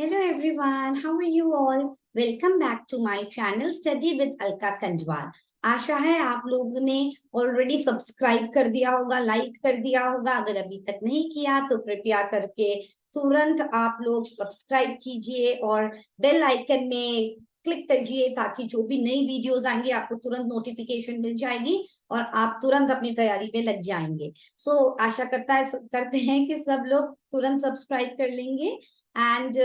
Hello everyone, how are you all? Welcome back to my channel Study with Alka Kanjwal. आशा है आप लोगों ने already subscribe कर दिया होगा, लाइक कर दिया होगा। अगर अभी तक नहीं किया तो कृपया करके तुरंत आप लोग सब्सक्राइब कीजिए और बेल आइकन में क्लिक कीजिए ताकि जो भी नई वीडियोस आएंगी आपको तुरंत नोटिफिकेशन मिल जाएगी और आप तुरंत अपनी तैयारी में लग जाएंगे। आशा करते हैं कि सब लोग तुरंत सब्सक्राइब कर लेंगे। एंड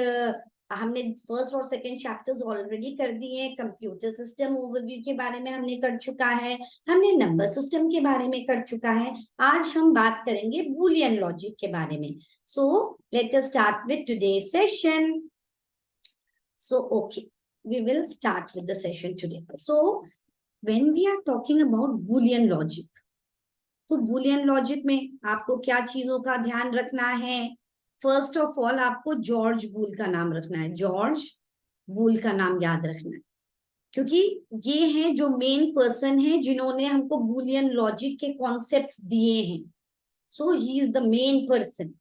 हमने फर्स्ट और सेकंड चैप्टर्स ऑलरेडी कर दिए। कंप्यूटर सिस्टम ओवरव्यू के बारे में हमने कर चुका है, हमने नंबर सिस्टम के बारे में कर चुका है। आज हम बात करेंगे बूलियन लॉजिक के बारे में। So let us start with today's session. So okay, we will start with the session today. So when we are talking about boolean logic, तो boolean logic में आपको क्या चीजों का ध्यान रखना है? फर्स्ट ऑफ ऑल आपको जॉर्ज बूल का नाम रखना है, जॉर्ज बूल का नाम याद रखना है, क्योंकि ये हैं जो मेन पर्सन हैं जिन्होंने हमको बूलियन लॉजिक के कॉन्सेप्ट्स दिए हैं। So he is the main person.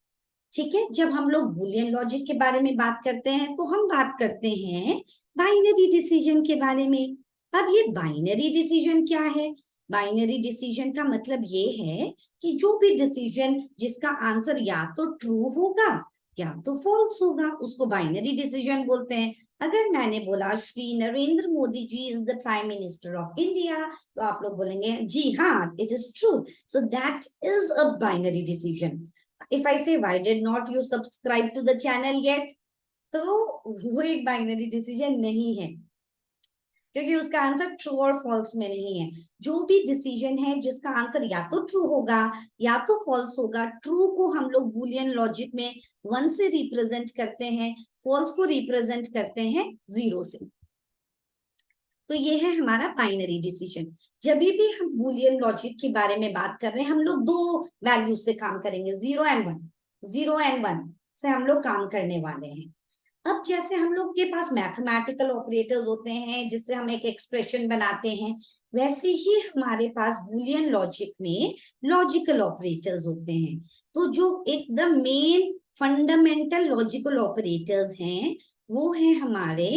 ठीक है, जब हम लोग बूलियन लॉजिक के बारे में बात करते हैं तो हम बात करते हैं बाइनरी डिसीजन के बारे में। अब ये बाइनरी डिसीजन क्या है? बाइनरी डिसीजन का मतलब ये है कि जो भी डिसीजन जिसका आंसर या तो ट्रू होगा या तो फॉल्स होगा उसको बाइनरी डिसीजन बोलते हैं। अगर मैंने बोला Shri Narendra Modi ji is the prime minister of India, तो आप लोग बोलेंगे जी हाँ, it is true. So that is a binary decision. If I say why did not you subscribe to the channel yet, तो वो एक बाइनरी डिसीजन नहीं है, क्योंकि उसका आंसर ट्रू और फॉल्स में नहीं है। जो भी डिसीजन है जिसका आंसर या तो ट्रू होगा या तो फॉल्स होगा, ट्रू को हम लोग बूलियन लॉजिक में 1 से रिप्रेजेंट करते हैं, फॉल्स को रिप्रेजेंट करते हैं 0 से। तो ये है हमारा बाइनरी डिसीजन। जब भी हम बूलियन लॉजिक के बारे में बात कर रहे हैं हम लोग दो वैल्यू से काम करेंगे, 0 एंड 1। 0 एंड 1 से हम लोग काम करने वाले हैं। अब जैसे हम लोग के पास मैथमेटिकल ऑपरेटर्स होते हैं जिससे हम एक एक्सप्रेशन बनाते हैं, वैसे ही हमारे पास बूलियन लॉजिक में लॉजिकल ऑपरेटर्स होते हैं। तो जो एकदम मेन फंडामेंटल लॉजिकल ऑपरेटर्स हैं वो है हमारे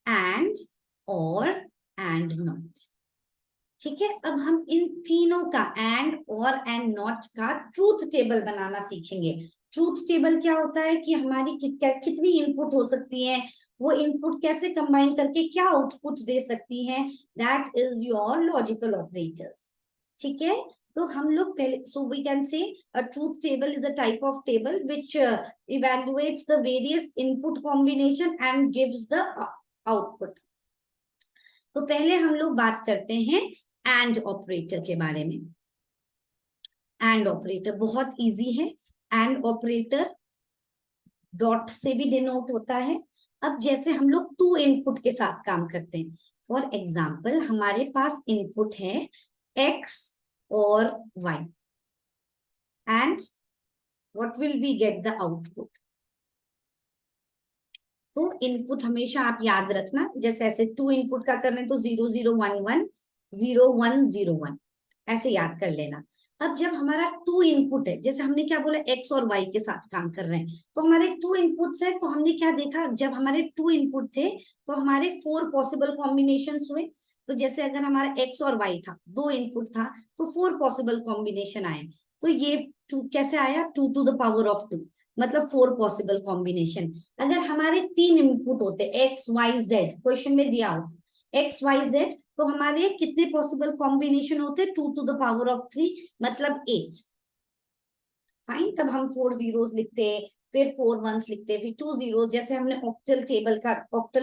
एंड, और एंड नॉट। ठीक है, अब हम इन तीनों का एंड और एंड नॉट का ट्रूथ टेबल बनाना सीखेंगे। ट्रूथ टेबल क्या होता है कि हमारी कितनी इनपुट हो सकती है, वो इनपुट कैसे कंबाइन करके क्या आउटपुट दे सकती हैं, that is your logical operators. ठीक है, तो हम लोग पहले, सो we can say a truth table is a type of table which evaluates the various input combination and gives the output. तो पहले हम लोग बात करते हैं एंड ऑपरेटर के बारे में। एंड ऑपरेटर बहुत इजी है। एंड ऑपरेटर डॉट से भी डिनोट होता है। अब जैसे हम लोग 2 इनपुट के साथ काम करते हैं, फॉर एग्जाम्पल हमारे पास इनपुट है x और y, and what will we get the output. तो इनपुट हमेशा आप याद रखना, जैसे ऐसे 2 इनपुट का कर रहे हैं तो 0 0 1 1 0 1 0 1 ऐसे याद कर लेना। अब जब हमारा 2 इनपुट है, जैसे हमने क्या बोला x और y के साथ काम कर रहे हैं, तो हमारे 2 इनपुट्स है, तो हमने क्या देखा, जब हमारे 2 इनपुट थे तो हमारे 4 पॉसिबल कॉम्बिनेशंस हुए। तो जैसे अगर हमारा x और y था, 2 इनपुट था, तो 4 पॉसिबल कॉम्बिनेशन आए। तो ये 2 कैसे आया, 2 to the power of 2, मतलब 4 पॉसिबल कॉम्बिनेशन। अगर हमारे 3 इनपुट होते x y z, क्वेश्चन में दिया होता x y z, तो हमारे कितने पॉसिबल कॉम्बिनेशन होते, 2 to the power of 3, मतलब 8। फाइन, तब हम 4 जीरोस लिखते, फिर 4 वंस लिखते, फिर 2 जीरोस, जैसे हमने ऑक्टल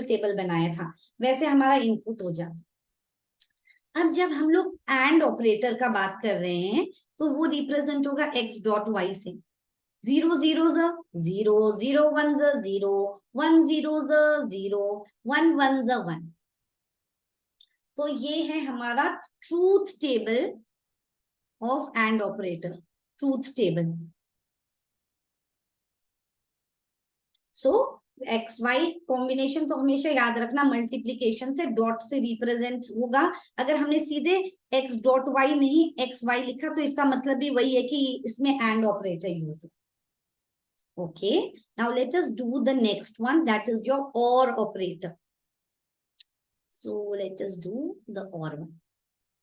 टेबल बनाया था वैसे हमारा इनपुट हो जाता। अब जब हम लोग एंड ऑपरेटर का बात कर रहे हैं तो वो रिप्रेजेंट होगा x डॉट y से। 0 0 0 0 1 0 1 0 0 1 1 1। तो ये है हमारा truth table of and operator, truth table. So X Y combination तो हमेशा याद रखना मल्टीप्लीकेशन से, डॉट से रिप्रेजेंट होगा। अगर हमने सीधे एक्स डॉट वाई नहीं एक्स वाई लिखा तो इसका मतलब भी वही है कि इसमें एंड ऑपरेटर यूज है। Okay, now let us do the next one, that is your OR operator. So let us do the OR one.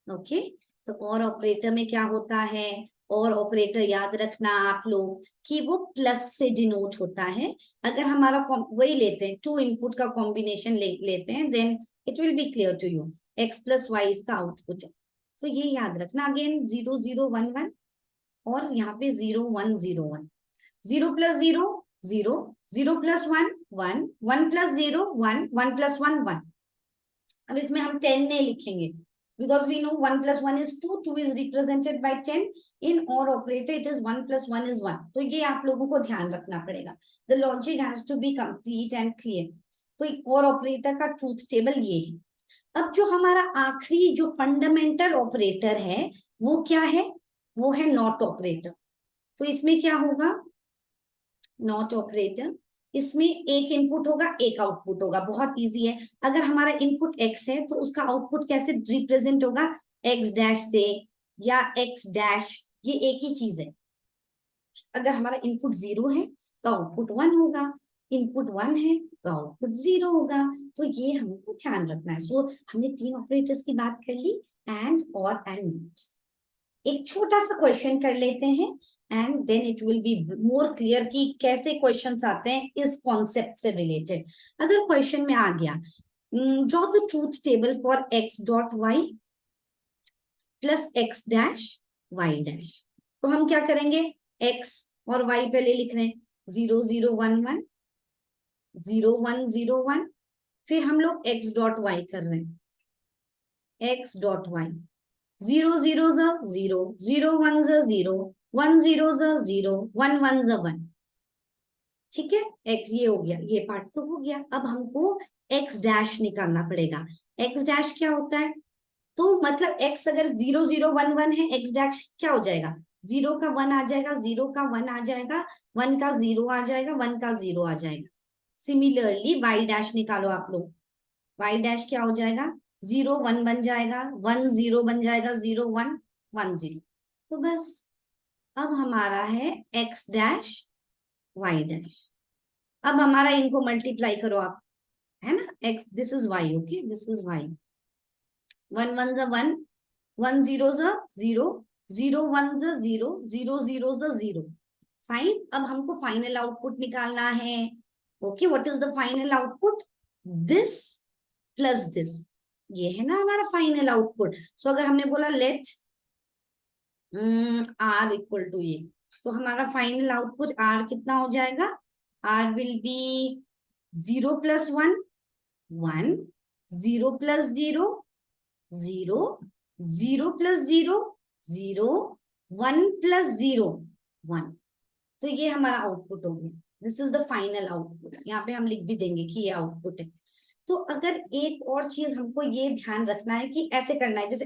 Okay, तो OR ऑपरेटर में क्या होता है? OR ऑपरेटर याद रखना आप लोग कि वो प्लस से डिनोट होता है. अगर हमारा वही लेते हैं, 2 इनपुट का कॉम्बिनेशन लेते हैं, then it will be clear to you. x plus Y इसका आउटपुट है. तो ये याद रखना. अगेन 0 0 1 1 और यहाँ पे 0 1 0 1. 0 प्लस 0 0, 0 प्लस 1 1, 1 प्लस 0 1, 1 प्लस 1 1. अब इसमें हम 10 नहीं लिखेंगे because we know 1 plus 1 is 2, 2 is represented by 10. In OR operator it is 1 plus 1 is 1. तो ये आप लोगों को ध्यान रखना पड़ेगा. The logic has to be complete and clear. तो OR operator का ट्रूथ टेबल ये है. अब जो हमारा आखिरी जो फंडामेंटल ऑपरेटर है वो क्या है? वो है नॉट ऑपरेटर. तो इसमें क्या होगा? नॉट ऑपरेटर, इसमें एक इनपुट होगा, एक आउटपुट होगा. बहुत इजी है. अगर हमारा इनपुट x है तो उसका आउटपुट कैसे रिप्रेजेंट होगा? x डैश से या x डैश, ये एक ही चीज है. अगर हमारा इनपुट 0 है तो आउटपुट 1 होगा, इनपुट 1 है तो आउटपुट 0 होगा. तो ये हमको ध्यान रखना है. सो हमने 3 ऑपरेटर्स की बात कर ली, एंड, और, एंड, नॉट. एक छोटा सा क्वेश्चन कर लेते हैं and then it will be more clear कि कैसे क्वेश्चंस आते हैं इस कॉन्सेप्ट से रिलेटेड. अगर क्वेश्चन में आ गया draw the truth table for x dot Y plus x dash Y dash, तो हम क्या करेंगे? x और y पहले लिख रहे हैं, 0 0 1 1, 0 1 0 1. फिर हम लोग x डॉट वाई कर रहे हैं, x डॉट वाई 0 0 0, 0 1 0, 1 0 0, 1 1 1. ठीक है, x ये हो गया, ये पार्ट तो हो गया. अब हमको x डैश निकालना पड़ेगा. x डैश क्या होता है? तो मतलब x अगर 0 0 1 1 है, x डैश क्या हो जाएगा? 0 का 1 आ जाएगा, 0 का 1 आ जाएगा, 1 का 0 आ जाएगा, 1 का 0 आ जाएगा. सिमिलरली y डैश निकालो आप लोग. y डैश क्या हो जाएगा? 0 1 बन जाएगा, 1 0 बन जाएगा, 0 1 1 0. तो बस अब हमारा है x डैश y डैश. अब हमारा इनको मल्टीप्लाई करो आप, है ना? x, this is y, okay, this is y. 1 1 1, 1 0 0, 0 1 0, 0 0 0. Fine. अब हमको फाइनल आउटपुट निकालना है. Okay, what is the final output? This plus this. ये है ना हमारा फाइनल आउटपुट. सो अगर हमने बोला लेट r इक्वल टू ये, तो हमारा फाइनल आउटपुट r कितना हो जाएगा? r will be 0 plus 1 1, 0 plus 0 0, 0 plus 0 0, 1 plus 0 1. तो ये हमारा आउटपुट हो गया. This is the final output. यहाँ पे हम लिख भी देंगे कि ये आउटपुट है. तो अगर एक और चीज हमको ये ध्यान रखना है कि ऐसे करना है, जैसे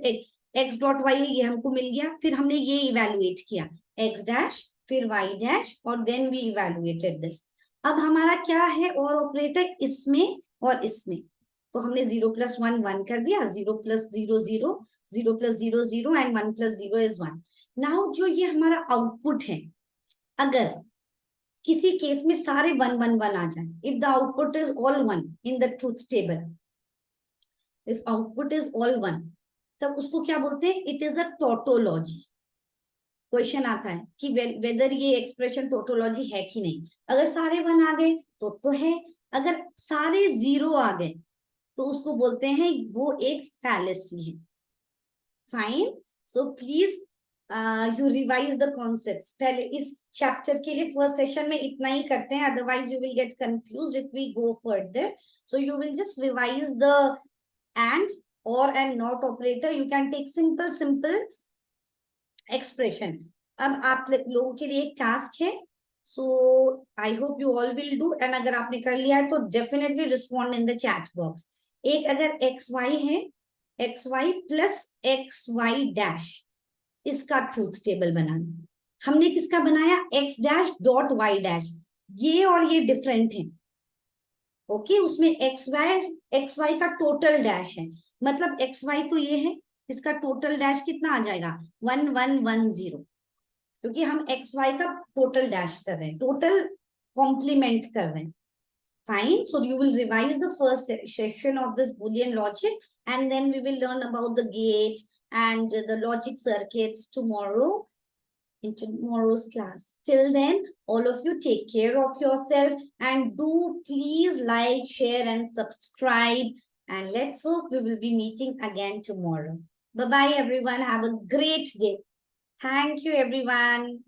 x डॉट वाई ये हमको मिल गया, फिर हमने ये इवेलुएट किया x डैश फिर y डैश और देन वी इवेलुएटेड दिस. अब हमारा क्या है? और ऑपरेटर इसमें और इसमें. तो हमने 0 प्लस 1 1 कर दिया, 0 plus 0 0, 0 plus 0 0 and 1 plus 0 is 1. Now जो ये हमारा आउटपुट है, अगर किसी केस में सारे 1 1 1 आ जाए, if the output is all 1 in the truth table, if output is all 1, तब उसको क्या बोलते हैं? It is a tautology. Question आता है कि वेदर ये एक्सप्रेशन टोटोलॉजी है कि नहीं. अगर सारे 1 आ गए तो है. अगर सारे 0 आ गए तो उसको बोलते हैं वो एक फैलेसी है. Fine. So please you revise the concepts. पहले इस चैप्टर के लिए फर्स्ट सेशन में इतना ही करते हैं, otherwise you will get confused if we go further. So you will just revise the and or and not operator. You can take simple expression. अब आप लोगों के लिए एक टास्क है, so I hope you all will do. and अगर आपने कर लिया है तो definitely respond in the chat box. एक अगर xy है, xy plus xy dash, इसका ट्रूथ टेबल बनाना. हमने किसका बनाया? x dash dot y dash. ये और ये डिफरेंट है. ओके, उसमें एक्स वाई का टोटल डैश है. मतलब एक्स वाई तो ये है, इसका टोटल डैश कितना आ जाएगा? 1 1 1 0, क्योंकि हम एक्स वाई का टोटल डैश कर रहे हैं. टोटल complement कर रहे हैं. Fine. So you will revise the first section of this Boolean logic, and then we will learn about the gate and the logic circuits tomorrow in tomorrow's class. Till then, all of you take care of yourself and do please like, share, and subscribe. And let's hope we will be meeting again tomorrow. Bye-bye, everyone. Have a great day. Thank you, everyone.